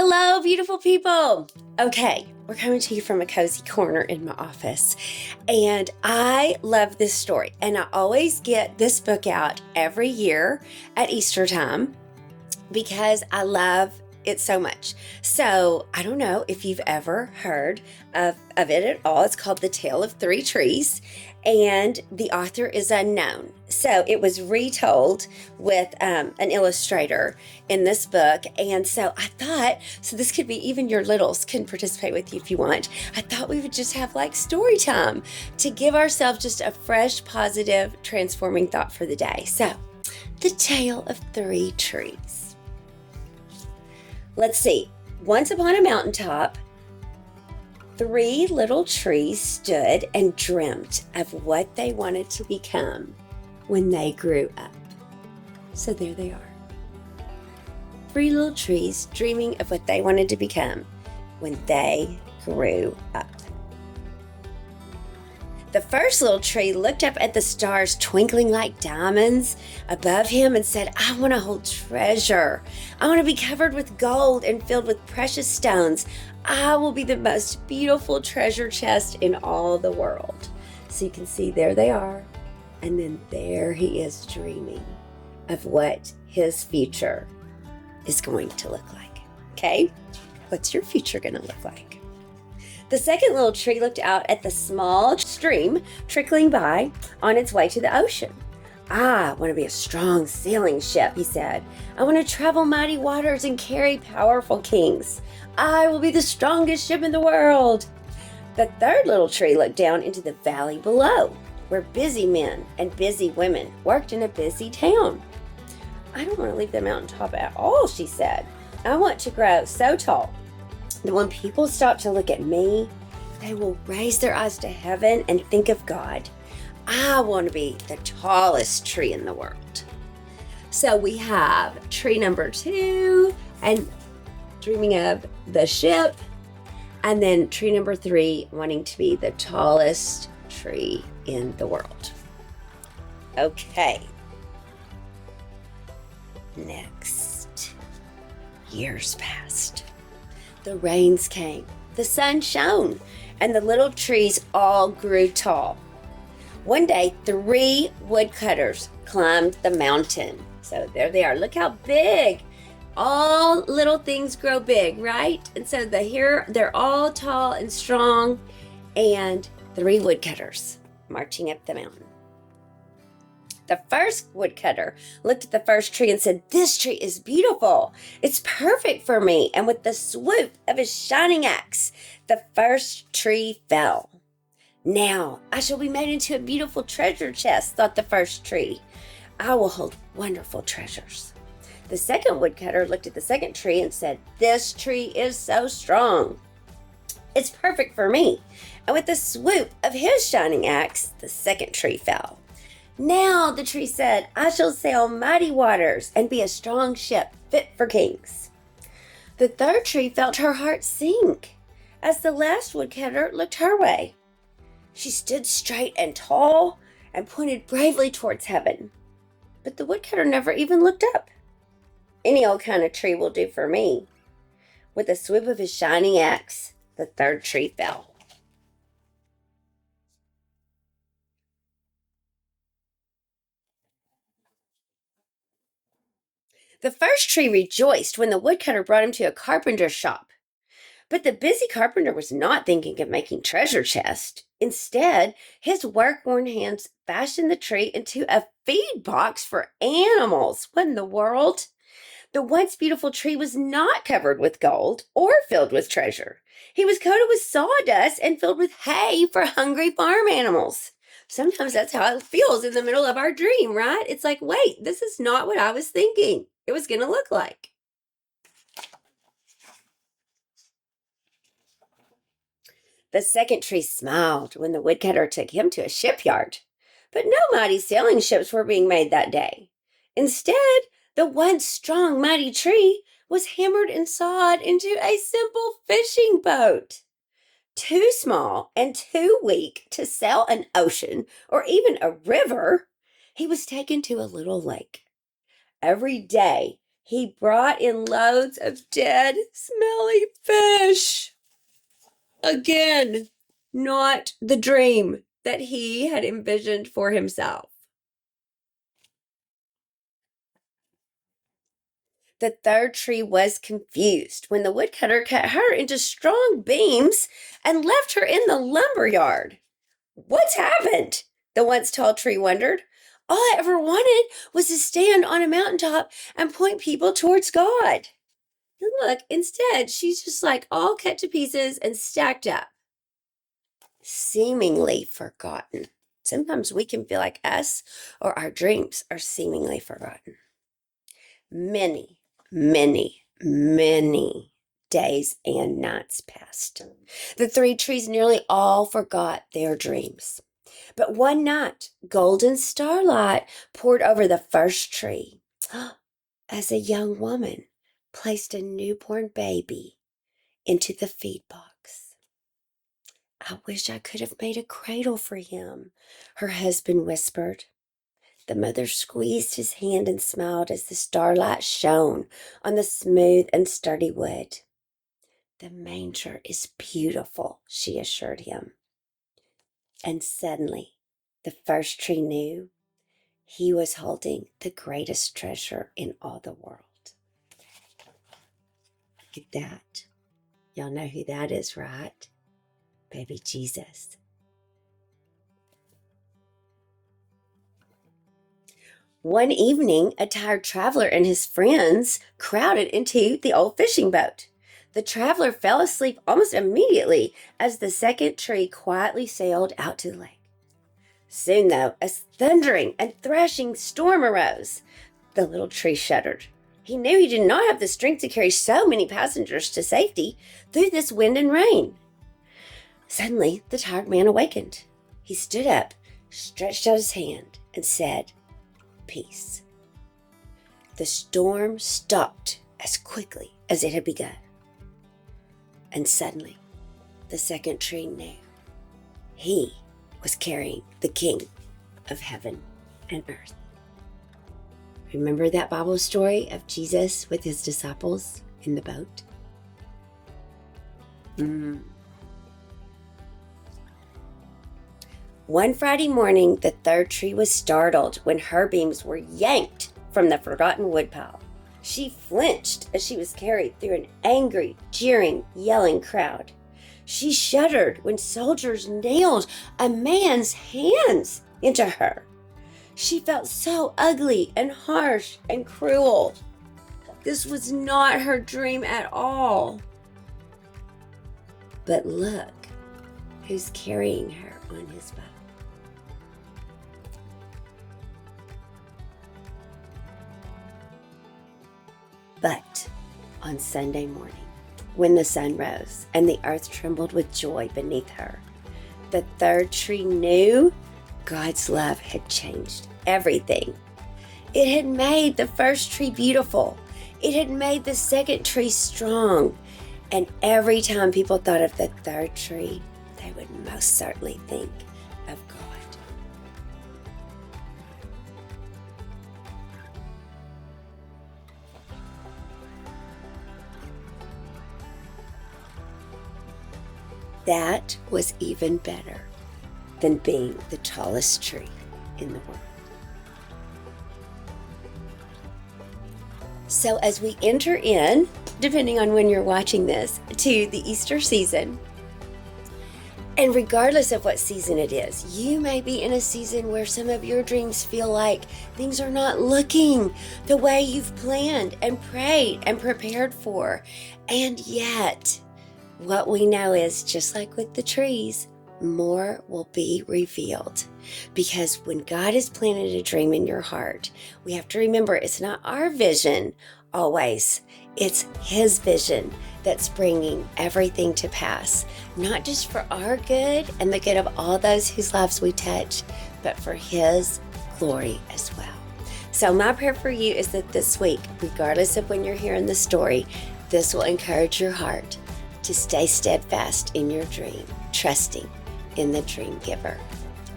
Hello, beautiful people. Okay, we're coming to you from a cozy corner in my office. And I love this story. And I always get this book out every year at Easter time because I love it so much. So I don't know if you've ever heard of it at all. It's called The Tale of Three Trees, and the author is unknown. So it was retold with an illustrator in this book. And so I thought, so this could be even your littles can participate with you if you want. I thought we would just have like story time to give ourselves just a fresh, positive, transforming thought for the day. So, The Tale of Three Trees. Let's see. Once upon a mountaintop, three little trees stood and dreamt of what they wanted to become when they grew up. So there they are. Three little trees dreaming of what they wanted to become when they grew up. The first little tree looked up at the stars twinkling like diamonds above him and said, I want to hold treasure. I want to be covered with gold and filled with precious stones. I will be the most beautiful treasure chest in all the world. So you can see there they are. And then there he is dreaming of what his future is going to look like. Okay? What's your future going to look like? The second little tree looked out at the small stream trickling by on its way to the ocean. I want to be a strong sailing ship, he said. I want to travel mighty waters and carry powerful kings. I will be the strongest ship in the world. The third little tree looked down into the valley below, where busy men and busy women worked in a busy town. I don't want to leave the mountaintop at all, she said. I want to grow so tall that when people stop to look at me, they will raise their eyes to heaven and think of God. I want to be the tallest tree in the world. So we have tree number 2 and dreaming of the ship, and then tree number 3 wanting to be the tallest tree in the world. Okay. Next. Years passed. The rains came, the sun shone, and the little trees all grew tall. One day, 3 woodcutters climbed the mountain. So there they are. Look how big. All little things grow big, right? And so they're all tall and strong, and 3 woodcutters marching up the mountain. The first woodcutter looked at the first tree and said, This tree is beautiful. It's perfect for me. And with the swoop of his shining axe, the first tree fell. Now I shall be made into a beautiful treasure chest, thought the first tree. I will hold wonderful treasures. The second woodcutter looked at the second tree and said, This tree is so strong. It's perfect for me. And with the swoop of his shining axe, the second tree fell. Now, the tree said, I shall sail mighty waters and be a strong ship fit for kings. The third tree felt her heart sink as the last woodcutter looked her way. She stood straight and tall and pointed bravely towards heaven. But the woodcutter never even looked up. Any old kind of tree will do for me. With a swoop of his shining axe, the third tree fell. The first tree rejoiced when the woodcutter brought him to a carpenter's shop. But the busy carpenter was not thinking of making treasure chests. Instead, his work-worn hands fashioned the tree into a feed box for animals. What in the world? The once beautiful tree was not covered with gold or filled with treasure. He was coated with sawdust and filled with hay for hungry farm animals. Sometimes that's how it feels in the middle of our dream, right? It's like, wait, this is not what I was thinking it was going to look like. The second tree smiled when the woodcutter took him to a shipyard. But no mighty sailing ships were being made that day. Instead, the once strong, mighty tree was hammered and sawed into a simple fishing boat. Too small and too weak to sail an ocean or even a river, he was taken to a little lake. Every day, he brought in loads of dead, smelly fish. Again, not the dream that he had envisioned for himself. The third tree was confused when the woodcutter cut her into strong beams and left her in the lumber yard. What's happened? The once tall tree wondered. All I ever wanted was to stand on a mountaintop and point people towards God. And look, instead, she's just like all cut to pieces and stacked up. Seemingly forgotten. Sometimes we can feel like us or our dreams are seemingly forgotten. Many days and nights passed. The three trees nearly all forgot their dreams. But one night, golden starlight poured over the first tree as a young woman placed a newborn baby into the feed box. I wish I could have made a cradle for him, her husband whispered. The mother squeezed his hand and smiled as the starlight shone on the smooth and sturdy wood. The manger is beautiful, she assured him. And suddenly, the first tree knew he was holding the greatest treasure in all the world. Look at that. Y'all know who that is, right? Baby Jesus. One evening, a tired traveler and his friends crowded into the old fishing boat. The traveler fell asleep almost immediately as the second tree quietly sailed out to the lake. Soon, though, a thundering and thrashing storm arose. The little tree shuddered. He knew he did not have the strength to carry so many passengers to safety through this wind and rain. Suddenly, the tired man awakened. He stood up, stretched out his hand, and said, "Peace." The storm stopped as quickly as it had begun. And suddenly, the second tree knew he was carrying the King of heaven and earth. Remember that Bible story of Jesus with his disciples in the boat? One Friday morning, the third tree was startled when her beams were yanked from the forgotten woodpile. She flinched as she was carried through an angry, jeering, yelling crowd. She shuddered when soldiers nailed a man's hands into her. She felt so ugly and harsh and cruel. This was not her dream at all. But look who's carrying her on his back. But on Sunday morning, when the sun rose and the earth trembled with joy beneath her, the third tree knew God's love had changed everything. It had made the first tree beautiful. It had made the second tree strong. And every time people thought of the third tree, they would most certainly think of God. That was even better than being the tallest tree in the world. So as we enter in, depending on when you're watching this, to the Easter season, and regardless of what season it is, you may be in a season where some of your dreams feel like things are not looking the way you've planned and prayed and prepared for. And yet, what we know is, just like with the trees, more will be revealed. Because when God has planted a dream in your heart, we have to remember it's not our vision always. It's His vision that's bringing everything to pass, not just for our good and the good of all those whose lives we touch, but for His glory as well. So my prayer for you is that this week, regardless of when you're hearing the story, this will encourage your heart to stay steadfast in your dream, trusting in the dream giver.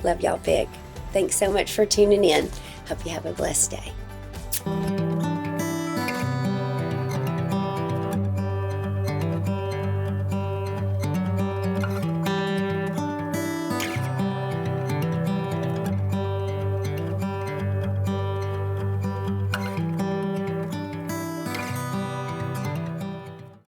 Love y'all big. Thanks so much for tuning in. Hope you have a blessed day.